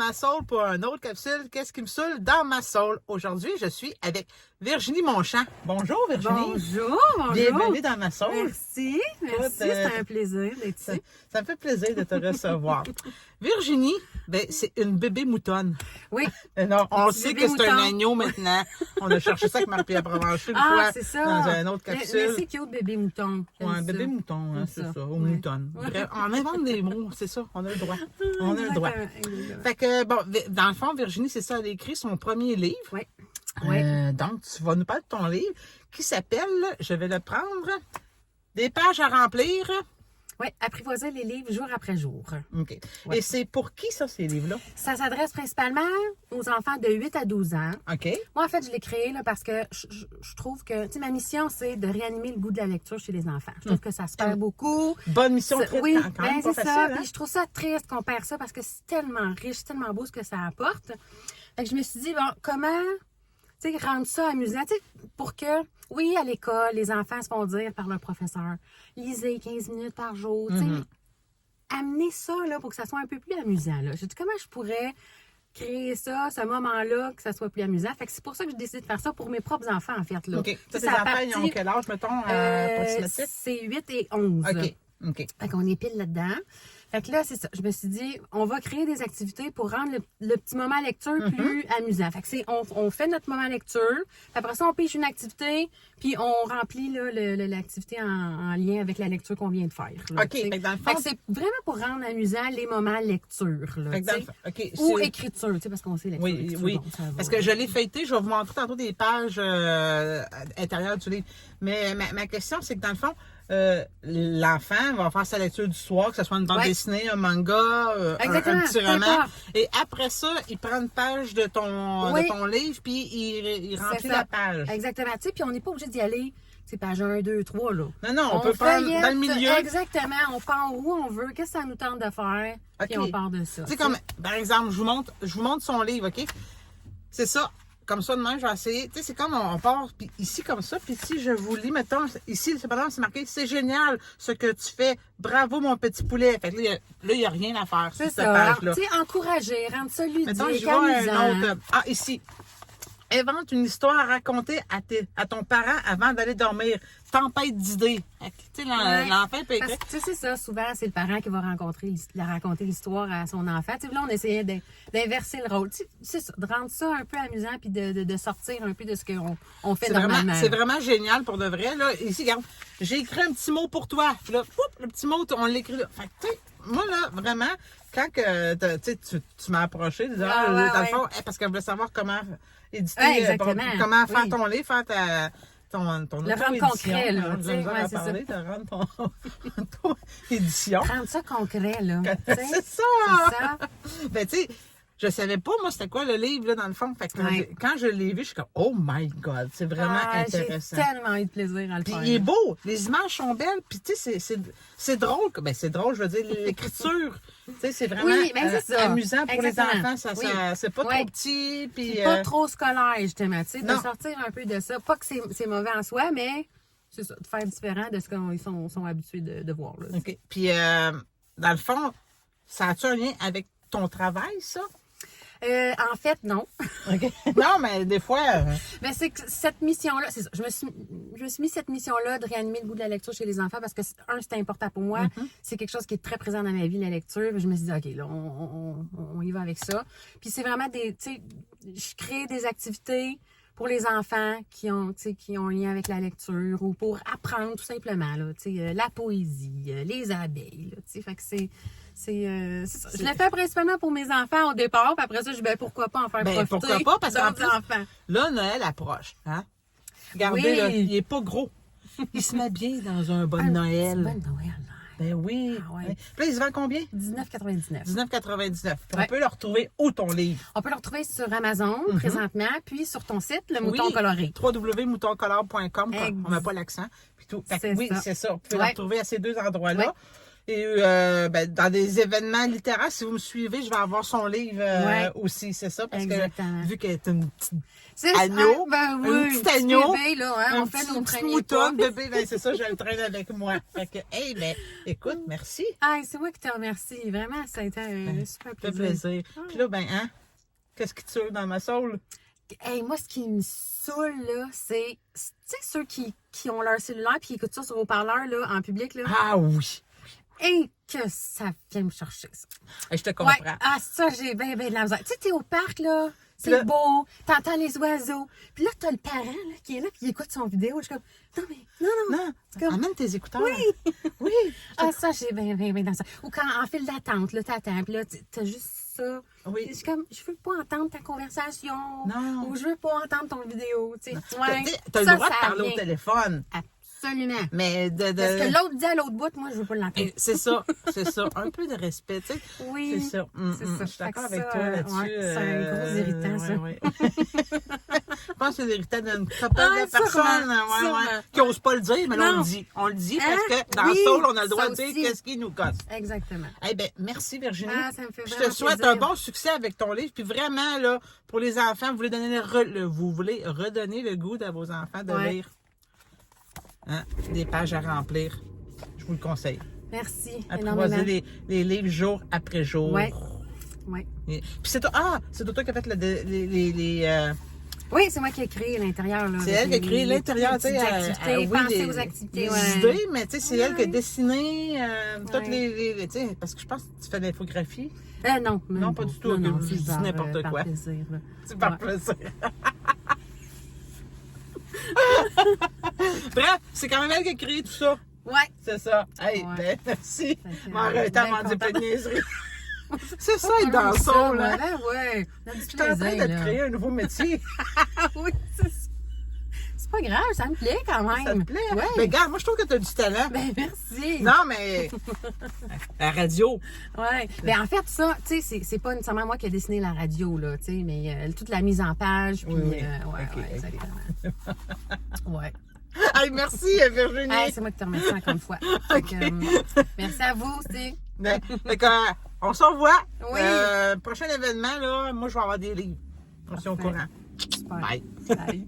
ma soul pour un autre capsule. Qu'est-ce qui me saoule dans ma soul? Aujourd'hui, je suis avec Virginie Monchamp. Bonjour Virginie. Bonjour. Bienvenue dans ma soul. Merci, c'est un plaisir d'être ici. Ça me fait plaisir de te recevoir. Virginie, c'est une bébé moutonne. Oui. Non, on sait que c'est mouton. un agneau maintenant. On a cherché ça avec Marie-Pierre Provencher une fois c'est ça. dans une autre Mais capsule. c'est cute, bébé mouton. Ouais, un bébé mouton, hein, c'est ça, ou Ouais. moutonne. Bref, on invente des mots, c'est ça, on a le droit. On a le droit. Exactement. Fait que, bon, dans le fond, Virginie, c'est ça, elle a écrit son premier livre. Oui. Oui. Donc, tu vas nous parler de ton livre qui s'appelle, je vais le prendre, Des pages à remplir. Oui, apprivoiser les livres jour après jour. OK. Ouais. Et c'est pour qui, ça, ces livres-là? Ça s'adresse principalement aux enfants de 8 à 12 ans. OK. Moi, en fait, je l'ai créé là, parce que je trouve que, tu sais, ma mission, c'est de réanimer le goût de la lecture chez les enfants. Je trouve que ça se perd beaucoup. Bonne mission, très Oui, quand même pas c'est ça. facile, hein? Puis je trouve ça triste qu'on perd ça parce que c'est tellement riche, tellement beau ce que ça apporte. Fait que je me suis dit, bon, comment, tu sais, rendre ça amusant, tu sais, pour que, oui, à l'école, les enfants se font dire par leur professeur, lisez 15 minutes par jour, tu sais, amener ça, là, pour que ça soit un peu plus amusant, là. J'ai dit, comment je pourrais créer ça, ce moment-là, que ça soit plus amusant. Fait que c'est pour ça que j'ai décidé de faire ça pour mes propres enfants, en fait, là. OK. Ça, tes à enfants, partir- ils ont quel âge, mettons, approximatif? c'est 8 et 11. OK. Fait qu'on est pile là-dedans. Fait que là, c'est ça. Je me suis dit, on va créer des activités pour rendre le petit moment lecture plus amusant. Fait que on fait notre moment lecture. Puis après ça, on pige une activité, puis on remplit là, l'activité en lien avec la lecture qu'on vient de faire. Là, OK. tu sais. Fait que dans le Fait fond, que c'est vraiment pour rendre amusant les moments lecture. Là, fait que dans tu le sais. fond, OK. Ou c'est- écriture, tu sais, parce qu'on sait lecture. Oui, écriture, oui. bon, ça va. Parce que je l'ai feuilleté, je vais vous montrer tantôt des pages intérieures du livre. Mais ma question, c'est que dans le fond, l'enfant va faire sa lecture du soir, que ce soit une bande Ouais. dessinée, un manga, un Exactement, petit peu roman. importe. Et après ça, il prend une page de ton Oui. livre, puis il remplit C'est la ça. page. Exactement. Tu sais, puis on n'est pas obligé d'y aller, c'est page 1, 2, 3, là. Non, on peut prendre feuillette, dans le milieu. Exactement. On part où on veut. Qu'est-ce que ça nous tente de faire? Puis OK. on part de ça. Tu sais, comme, par exemple, je vous montre son livre, OK? C'est ça. Comme ça, demain, je vais essayer. Tu sais, c'est comme on part puis ici comme ça. Puis si je vous lis, mettons, ici, c'est marqué, c'est génial ce que tu fais. Bravo, mon petit poulet. Fait que là, il n'y a rien à faire sur C'est cette ça. page-là. Tu sais, encourager, rendre ça ludique, Mettons, je vois amusant. un autre. Ah, ici. Invente une histoire à raconter à ton parent avant d'aller dormir. Tempête d'idées. Fait que, tu sais, Ouais. l'enfant peut Parce écrire. que, tu sais, c'est ça. Souvent, c'est le parent qui va raconter l'histoire à son enfant. Tu sais, là, on essayait d'inverser le rôle. Tu sais, c'est ça, de rendre ça un peu amusant puis de sortir un peu de ce qu'on fait normalement. C'est vraiment génial pour de vrai. Là. Ici, regarde, j'ai écrit un petit mot pour toi. Puis là, poup, le petit mot, on l'écrit là. Fait que, tu sais, moi, là, vraiment, quand que, tu m'as approché, disant, Ah, ouais, dans le ouais. fond, parce que je voulais savoir comment éditer, Ouais, exactement. comment faire Oui. ton livre, faire ton Le rendre auto-édition, concret, là, hein. tu J'ai sais, besoin ouais, d'en c'est parler, de rendre ton auto-édition. Rendre ça concret, là. tu sais. C'est ça! C'est ça. Ben, tu sais, je savais pas, moi, c'était quoi le livre, là, dans le fond. Fait que Ouais. quand je l'ai vu, je suis comme, oh my God, c'est vraiment J'ai intéressant. tellement eu de plaisir à le Puis faire. il est beau, les images sont belles, puis tu sais, c'est drôle. Ben, c'est drôle, je veux dire, l'écriture, tu sais, c'est vraiment Oui, ben, c'est ça. amusant pour Exactement. les enfants. Oui. C'est pas Oui. trop petit, puis... C'est pas trop scolaire, justement, tu sais, de non. sortir un peu de ça. Pas que c'est mauvais en soi, mais c'est ça, de faire différent de ce qu'ils sont habitués de voir. Là. OK. Puis, dans le fond, ça a-tu un lien avec ton travail, ça? En fait, non. OK. Non, mais des fois... Mais c'est que cette mission-là, c'est ça. Je me suis mis cette mission-là de réanimer le goût de la lecture chez les enfants parce que, c'est important pour moi. C'est quelque chose qui est très présent dans ma vie, la lecture. Je me suis dit, OK, là, on y va avec ça. Puis c'est vraiment tu sais, je crée des activités pour les enfants qui ont un lien avec la lecture ou pour apprendre tout simplement, là, tu sais, la poésie, les abeilles, là, tu sais. Fait que c'est ça. Je l'ai fait principalement pour mes enfants au départ, puis après ça, je dis, ben, pourquoi pas en faire Ben, profiter pourquoi pas, parce qu'en d'autres plus, enfants. là, Noël approche, hein? Regardez, Oui. là, il est pas gros. Il se met bien dans un bon Noël. C'est bon Noël, là. Ben oui. Ah ouais. Puis là, il se vend combien? 19,99. 19,99. Puis on Ouais. peut le retrouver où, ton livre? On peut le retrouver sur Amazon présentement, puis sur ton site, le Oui. mouton coloré. www.moutoncolore.com. On met pas l'accent. Puis tout. Fait que C'est oui, ça. c'est ça. On peut le Ouais. retrouver à ces deux endroits-là. Ouais. Et ben, dans des événements littéraires, si vous me suivez, je vais avoir son livre aussi, c'est ça, parce Exactement. que vu qu'elle est une petite C'est agneau, ben oui, un petit agneau, bébé, là, hein, on fait nos petit premiers pas. mouton, bébé, ben c'est ça, je le traîne avec moi. Fait que, hey, ben, écoute, merci. Ah, c'est moi qui te remercie. Vraiment, ça a été un super Ça fait plaisir. plaisir. Puis là, ben, hein, qu'est-ce qui tue dans ma soul? Hey, moi, ce qui me saoule, là, c'est, tu sais, ceux qui ont leur cellulaire et qui écoutent ça sur haut-parleur, là, en public, là. Ah oui. Et que ça vient me chercher, ça. Hey, je te comprends. Ouais. Ah, ça, j'ai bien de la misère. Tu sais, t'es au parc, là. C'est Là- beau. T'entends les oiseaux. Puis là, t'as le parent, là, qui est là, puis il écoute son vidéo. Je suis comme, non, mais, non. Non, C'est comme, amène tes écouteurs. oui. Oui. Ah, ça, j'ai bien dans ça. Ou quand en file d'attente, là, t'attends, puis là, t'as juste ça. Oui. Je suis comme, je veux pas entendre ta conversation. Non. Ou je veux pas entendre ton vidéo, tu sais. T'as le Ça, droit de ça parler au vient. téléphone, Absolument. mais Parce que l'autre dit à l'autre bout, moi, je veux pas l'entendre. c'est ça, c'est ça. Un peu de respect, tu sais. Oui. C'est ça. C'est ça. Je suis d'accord Fait que avec ça, toi là-dessus. ouais, c'est un gros irritant, ça. ouais. Je pense que c'est l'irritant d'une couple Ah, de personnes sûrement. qui n'osent pas le dire, mais là, on Non. le dit. On le dit Hein? parce que dans Oui, le soul, on a le droit ça de dire aussi. qu'est-ce qui nous gosse. Exactement. Eh bien, merci Virginie. Ah, ça me fait Je vraiment te souhaite plaisir. un bon succès avec ton livre. Puis vraiment, là, pour les enfants, vous voulez donner vous voulez redonner le goût à vos enfants de Ouais. lire. Hein? Des pages à remplir. Je vous le conseille. Merci Apprivoiser énormément. les livres jour après jour. Ouais. Ouais. Puis c'est toi, c'est toi qui as fait Oui, c'est moi qui ai créé l'intérieur. Là, c'est avec elle qui a créé les l'intérieur, tu petites sais. activités, penser aux activités, les ouais. idées, mais tu sais, c'est elle qui a Ouais. dessiné toutes Ouais. tu sais, parce que je pense que tu fais de l'infographie. Non. Non, pas du tout, Non, ok, je c'est dis par, n'importe par quoi. plaisir, là. C'est par Ouais. plaisir. Bref, c'est quand même elle qui a créé tout ça. Ouais. C'est ça. Hey, Ouais. ben, merci. que, M'arrêter à bien m'en dire pas de contente. niaiseries. C'est ça, être dans le Ça, son, ouais, là. ben ouais. On a du Je suis en train plaisir, de là. te créer un nouveau métier. Ah oui, c'est ça. C'est pas grave, ça me plaît quand même. Ça te plaît? Ouais. Mais regarde, moi, je trouve que tu as du talent. Ben merci. Non, mais la radio. Ouais. Ben en fait, ça, tu sais, c'est pas nécessairement moi qui ai dessiné la radio, là, tu sais, mais toute la mise en page, puis Oui. ouais, Ok, ok. exactement. Ouais. Hey, merci, Virginie. Hey, c'est moi qui te remercie encore une fois. Fait que, merci à vous aussi. Ben, fait que, on se revoit. Oui. Prochain événement, là, moi, je vais avoir des livres. On se tient au Parfait. courant. Super. Bye. Salut.